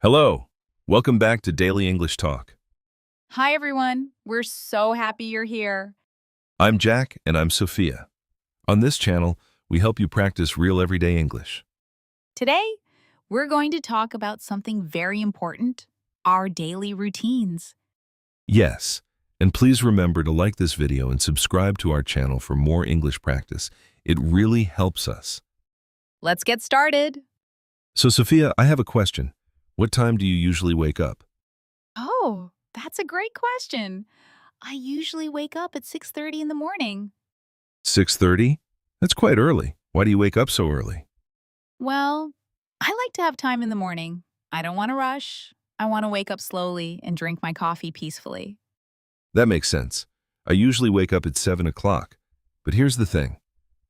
Hello. Welcome back to Daily English Talk. Hi, everyone. We're so happy you're here. I'm Jack and I'm Sophia. On this channel, we help you practice real everyday English. Today, we're going to talk about something very important, our daily routines. Yes, and please remember to like this video and subscribe to our channel for more English practice. It really helps us. Let's get started. So, Sophia, I have a question. What time do you usually wake up? Oh, that's a great question. I usually wake up at 6:30 in the morning. 6:30? That's quite early. Why do you wake up so early? Well, I like to have time in the morning. I don't want to rush. I want to wake up slowly and drink my coffee peacefully. That makes sense. I usually wake up at 7 o'clock. But here's the thing.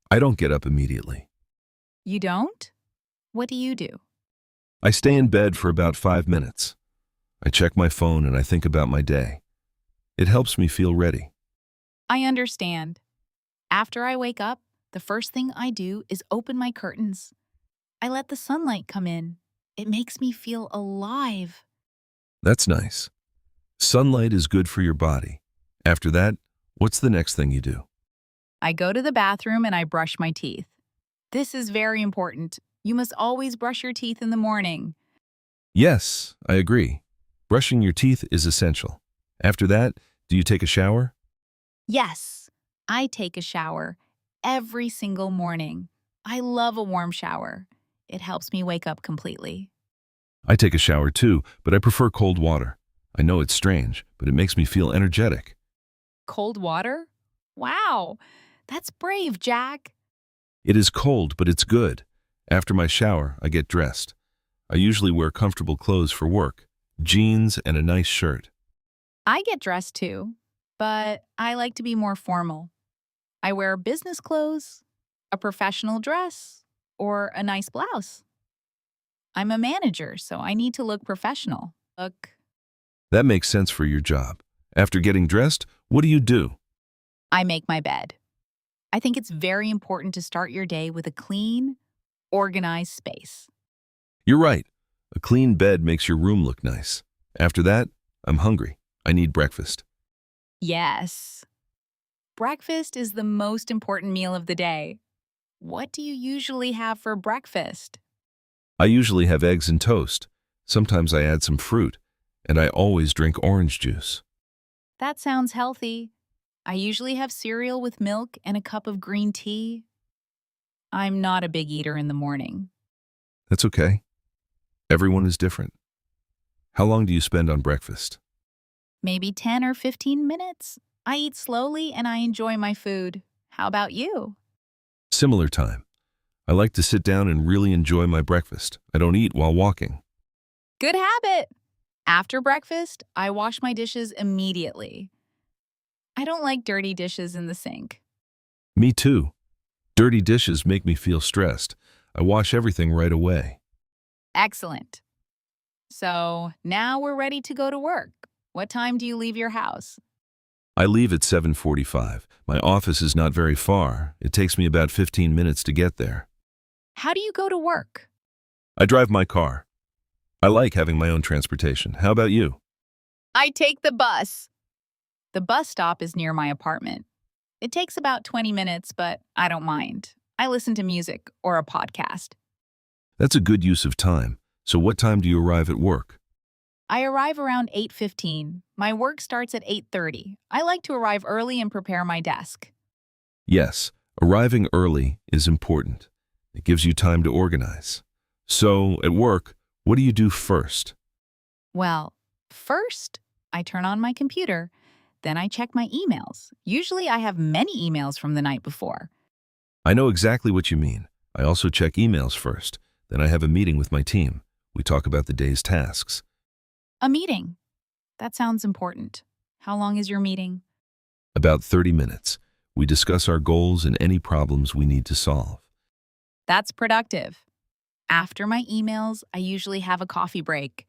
I don't get up immediately. You don't? What do you do? I stay in bed for about 5 minutes. I check my phone and I think about my day. It helps me feel ready. I understand. After I wake up, the first thing I do is open my curtains. I let the sunlight come in. It makes me feel alive. That's nice. Sunlight is good for your body. After that, what's the next thing you do? I go to the bathroom and I brush my teeth. This is very important. You must always brush your teeth in the morning. Yes, I agree. Brushing your teeth is essential. After that, do you take a shower? Yes, I take a shower every single morning. I love a warm shower. It helps me wake up completely. I take a shower too, but I prefer cold water. I know it's strange, but it makes me feel energetic. Cold water? Wow, that's brave, Jack. It is cold, but it's good. After my shower, I get dressed. I usually wear comfortable clothes for work, jeans and a nice shirt. I get dressed too, but I like to be more formal. I wear business clothes, a professional dress, or a nice blouse. I'm a manager, so I need to look professional. That makes sense for your job. After getting dressed, what do you do? I make my bed. I think it's very important to start your day with a clean, organized space. You're right. A clean bed makes your room look nice. After that, I'm hungry. I need breakfast. Yes. Breakfast is the most important meal of the day. What do you usually have for breakfast? I usually have eggs and toast. Sometimes I add some fruit, and I always drink orange juice. That sounds healthy. I usually have cereal with milk and a cup of green tea. I'm not a big eater in the morning. That's okay. Everyone is different. How long do you spend on breakfast? Maybe 10 or 15 minutes. I eat slowly and I enjoy my food. How about you? Similar time. I like to sit down and really enjoy my breakfast. I don't eat while walking. Good habit. After breakfast, I wash my dishes immediately. I don't like dirty dishes in the sink. Me too. Dirty dishes make me feel stressed. I wash everything right away. Excellent. So now we're ready to go to work. What time do you leave your house? I leave at 7:45. My office is not very far. It takes me about 15 minutes to get there. How do you go to work? I drive my car. I like having my own transportation. How about you? I take the bus. The bus stop is near my apartment. It takes about 20 minutes, but I don't mind. I listen to music or a podcast. That's a good use of time. So what time do you arrive at work? I arrive around 8:15. My work starts at 8:30. I like to arrive early and prepare my desk. Yes, arriving early is important. It gives you time to organize. So, at work, what do you do first? Well, first, I turn on my computer. Then I check my emails. Usually I have many emails from the night before. I know exactly what you mean. I also check emails first. Then I have a meeting with my team. We talk about the day's tasks. A meeting. That sounds important. How long is your meeting? About 30 minutes. We discuss our goals and any problems we need to solve. That's productive. After my emails, I usually have a coffee break.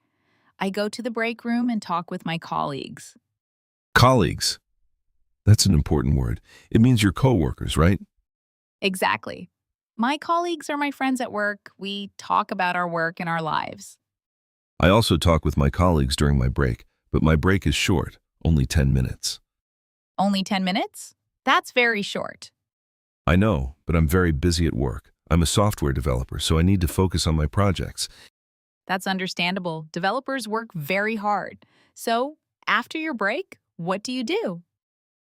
I go to the break room and talk with my colleagues. Colleagues. That's an important word. It means your coworkers, right? Exactly. My colleagues are my friends at work. We talk about our work and our lives. I also talk with my colleagues during my break, but my break is short, only 10 minutes. Only 10 minutes? That's very short. I know, but I'm very busy at work. I'm a software developer, so I need to focus on my projects. That's understandable. Developers work very hard. So, after your break, what do you do?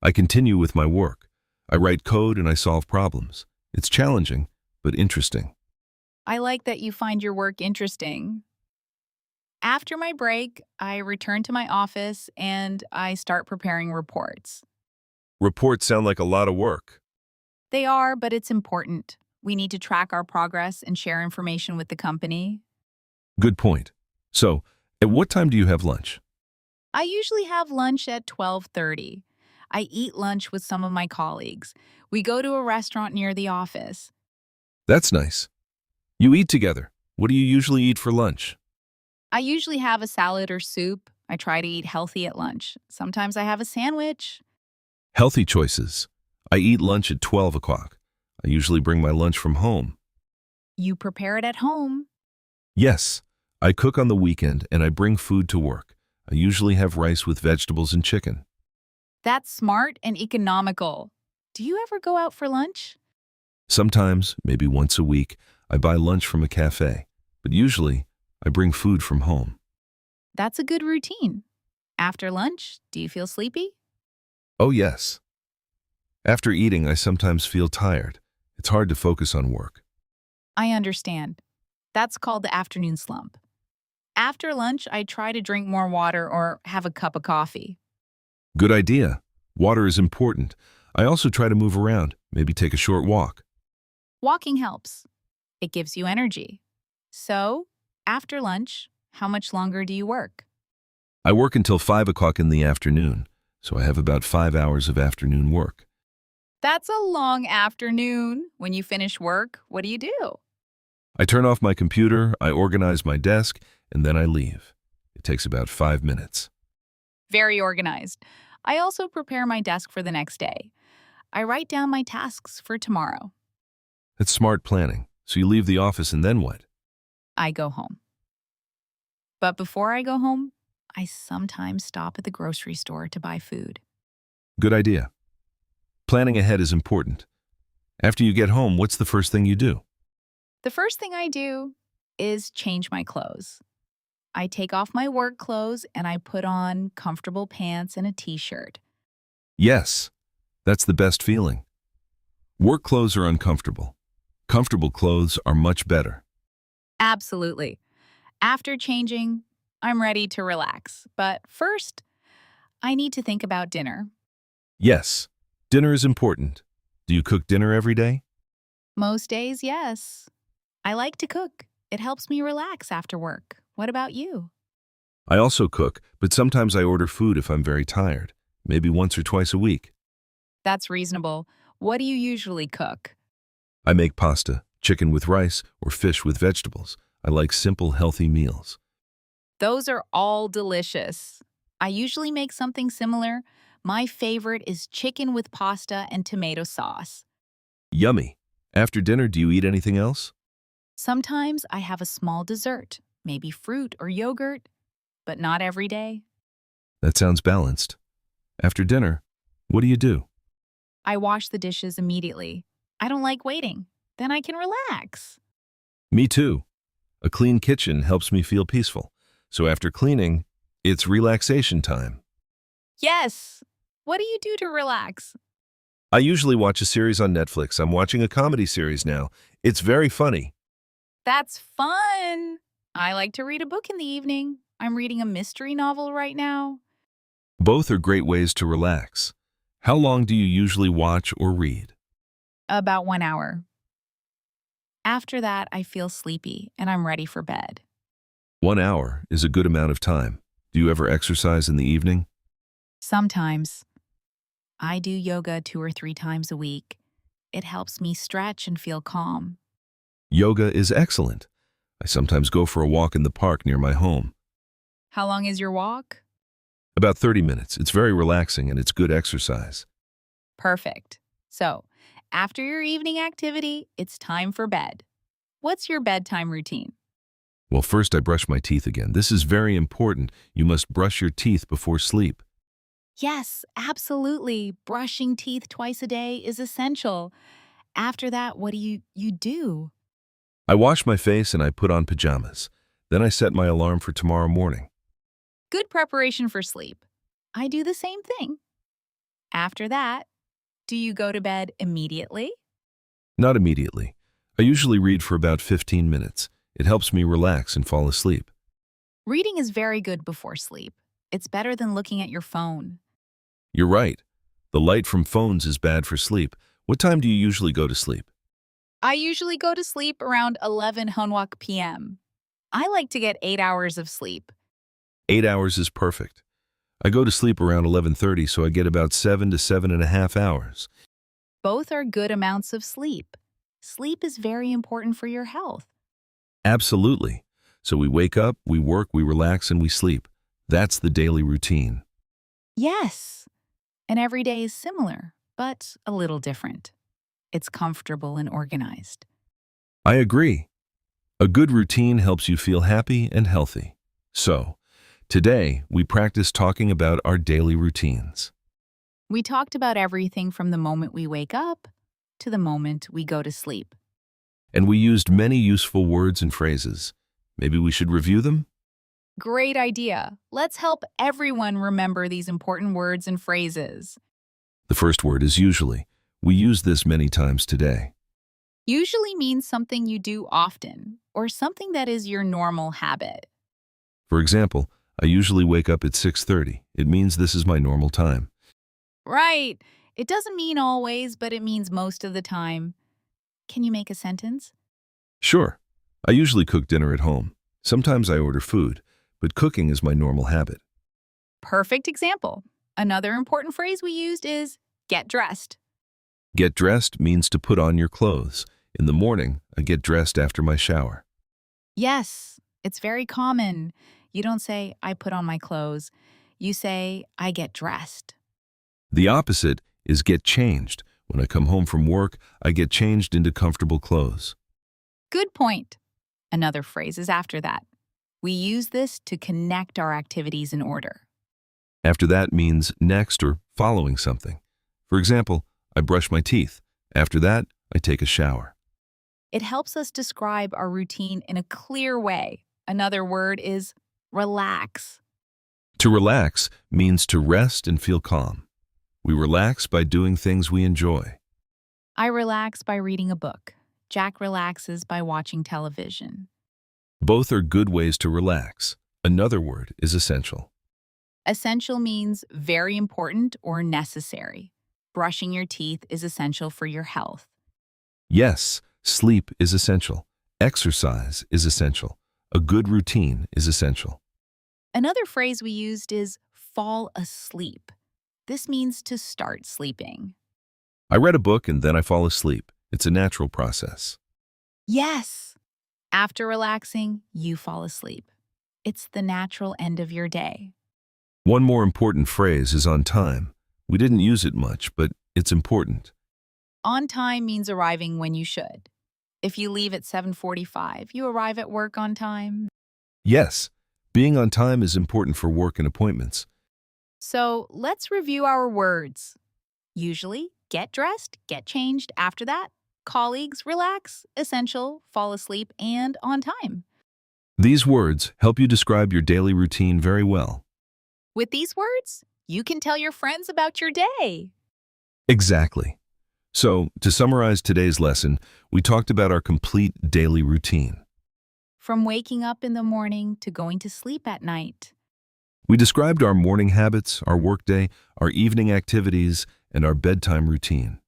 I continue with my work. I write code and I solve problems. It's challenging, but interesting. I like that you find your work interesting. After my break, I return to my office and I start preparing reports. Reports sound like a lot of work. They are, but it's important. We need to track our progress and share information with the company. Good point. So, at what time do you have lunch? I usually have lunch at 12:30. I eat lunch with some of my colleagues. We go to a restaurant near the office. That's nice. You eat together. What do you usually eat for lunch? I usually have a salad or soup. I try to eat healthy at lunch. Sometimes I have a sandwich. Healthy choices. I eat lunch at 12 o'clock. I usually bring my lunch from home. You prepare it at home. Yes, I cook on the weekend and I bring food to work. I usually have rice with vegetables and chicken. That's smart and economical. Do you ever go out for lunch? Sometimes, maybe once a week, I buy lunch from a cafe, but usually I bring food from home. That's a good routine. After lunch, do you feel sleepy? Oh, yes. After eating, I sometimes feel tired. It's hard to focus on work. I understand. That's called the afternoon slump. After lunch, I try to drink more water or have a cup of coffee. Good idea. Water is important. I also try to move around, maybe take a short walk. Walking helps. It gives you energy. So, after lunch, how much longer do you work? I work until 5 o'clock in the afternoon, so I have about 5 hours of afternoon work. That's a long afternoon. When you finish work, what do you do? I turn off my computer, I organize my desk, and then I leave. It takes about 5 minutes. Very organized. I also prepare my desk for the next day. I write down my tasks for tomorrow. That's smart planning. So you leave the office and then what? I go home. But before I go home, I sometimes stop at the grocery store to buy food. Good idea. Planning ahead is important. After you get home, what's the first thing you do? The first thing I do is change my clothes. I take off my work clothes and I put on comfortable pants and a t-shirt. Yes, that's the best feeling. Work clothes are uncomfortable. Comfortable clothes are much better. Absolutely. After changing, I'm ready to relax. But first, I need to think about dinner. Yes, dinner is important. Do you cook dinner every day? Most days, yes. I like to cook. It helps me relax after work. What about you? I also cook, but sometimes I order food if I'm very tired, maybe once or twice a week. That's reasonable. What do you usually cook? I make pasta, chicken with rice, or fish with vegetables. I like simple, healthy meals. Those are all delicious. I usually make something similar. My favorite is chicken with pasta and tomato sauce. Yummy. After dinner, do you eat anything else? Sometimes I have a small dessert, maybe fruit or yogurt, but not every day. That sounds balanced. After dinner, what do you do? I wash the dishes immediately. I don't like waiting. Then I can relax. Me too. A clean kitchen helps me feel peaceful. So after cleaning, it's relaxation time. Yes! What do you do to relax? I usually watch a series on Netflix. I'm watching a comedy series now. It's very funny. That's fun! I like to read a book in the evening. I'm reading a mystery novel right now. Both are great ways to relax. How long do you usually watch or read? About 1 hour. After that, I feel sleepy and I'm ready for bed. 1 hour is a good amount of time. Do you ever exercise in the evening? Sometimes. I do yoga 2 or 3 times a week. It helps me stretch and feel calm. Yoga is excellent. I sometimes go for a walk in the park near my home. How long is your walk? About 30 minutes. It's very relaxing and it's good exercise. Perfect. So, after your evening activity, it's time for bed. What's your bedtime routine? Well, first I brush my teeth again. This is very important. You must brush your teeth before sleep. Yes, absolutely. Brushing teeth twice a day is essential. After that, what do you do? I wash my face and I put on pajamas. Then I set my alarm for tomorrow morning. Good preparation for sleep. I do the same thing. After that, do you go to bed immediately? Not immediately. I usually read for about 15 minutes. It helps me relax and fall asleep. Reading is very good before sleep. It's better than looking at your phone. You're right. The light from phones is bad for sleep. What time do you usually go to sleep? I usually go to sleep around 11 Hanwak p.m. I like to get 8 hours of sleep. 8 hours is perfect. I go to sleep around 11:30, so I get about 7 to 7.5 hours. Both are good amounts of sleep. Sleep is very important for your health. Absolutely. So we wake up, we work, we relax, and we sleep. That's the daily routine. Yes, and every day is similar, but a little different. It's comfortable and organized. I agree. A good routine helps you feel happy and healthy. So, today we practice talking about our daily routines. We talked about everything from the moment we wake up to the moment we go to sleep. And we used many useful words and phrases. Maybe we should review them? Great idea. Let's help everyone remember these important words and phrases. The first word is usually. We use this many times today. Usually means something you do often or something that is your normal habit. For example, I usually wake up at 6:30. It means this is my normal time. Right. It doesn't mean always, but it means most of the time. Can you make a sentence? Sure, I usually cook dinner at home. Sometimes I order food, but cooking is my normal habit. Perfect example. Another important phrase we used is get dressed. Get dressed means to put on your clothes. In the morning, I get dressed after my shower. Yes, it's very common. You don't say, I put on my clothes. You say, I get dressed. The opposite is get changed. When I come home from work, I get changed into comfortable clothes. Good point. Another phrase is after that. We use this to connect our activities in order. After that means next or following something. For example, I brush my teeth. After that, I take a shower. It helps us describe our routine in a clear way. Another word is relax. To relax means to rest and feel calm. We relax by doing things we enjoy. I relax by reading a book. Jack relaxes by watching television. Both are good ways to relax. Another word is essential. Essential means very important or necessary. Brushing your teeth is essential for your health. Yes, sleep is essential. Exercise is essential. A good routine is essential. Another phrase we used is fall asleep. This means to start sleeping. I read a book and then I fall asleep. It's a natural process. Yes. After relaxing, you fall asleep. It's the natural end of your day. One more important phrase is on time. We didn't use it much, but it's important. On time means arriving when you should. If you leave at 7:45, you arrive at work on time. Yes, being on time is important for work and appointments. So let's review our words. Usually, get dressed, get changed. After that, colleagues, relax, essential, fall asleep, and on time. These words help you describe your daily routine very well. With these words, you can tell your friends about your day. Exactly. So, to summarize today's lesson, we talked about our complete daily routine. From waking up in the morning to going to sleep at night. We described our morning habits, our workday, our evening activities, and our bedtime routine.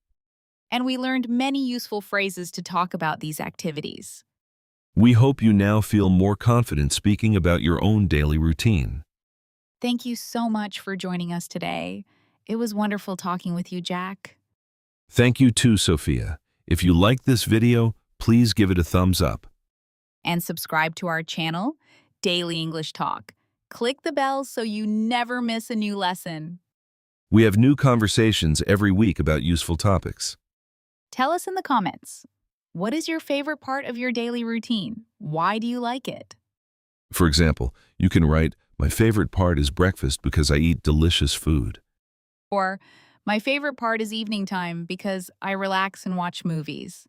And we learned many useful phrases to talk about these activities. We hope you now feel more confident speaking about your own daily routine. Thank you so much for joining us today. It was wonderful talking with you, Jack. Thank you too, Sophia. If you liked this video, please give it a thumbs up. And subscribe to our channel, Daily English Talk. Click the bell so you never miss a new lesson. We have new conversations every week about useful topics. Tell us in the comments, what is your favorite part of your daily routine? Why do you like it? For example, you can write, "My favorite part is breakfast because I eat delicious food." Or, my favorite part is evening time because I relax and watch movies.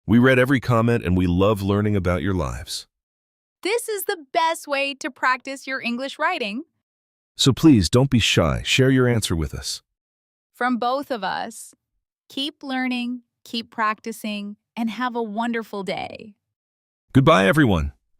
We read every comment and we love learning about your lives. This is the best way to practice your English writing. So please don't be shy. Share your answer with us. From both of us, keep learning, keep practicing, and have a wonderful day. Goodbye, everyone.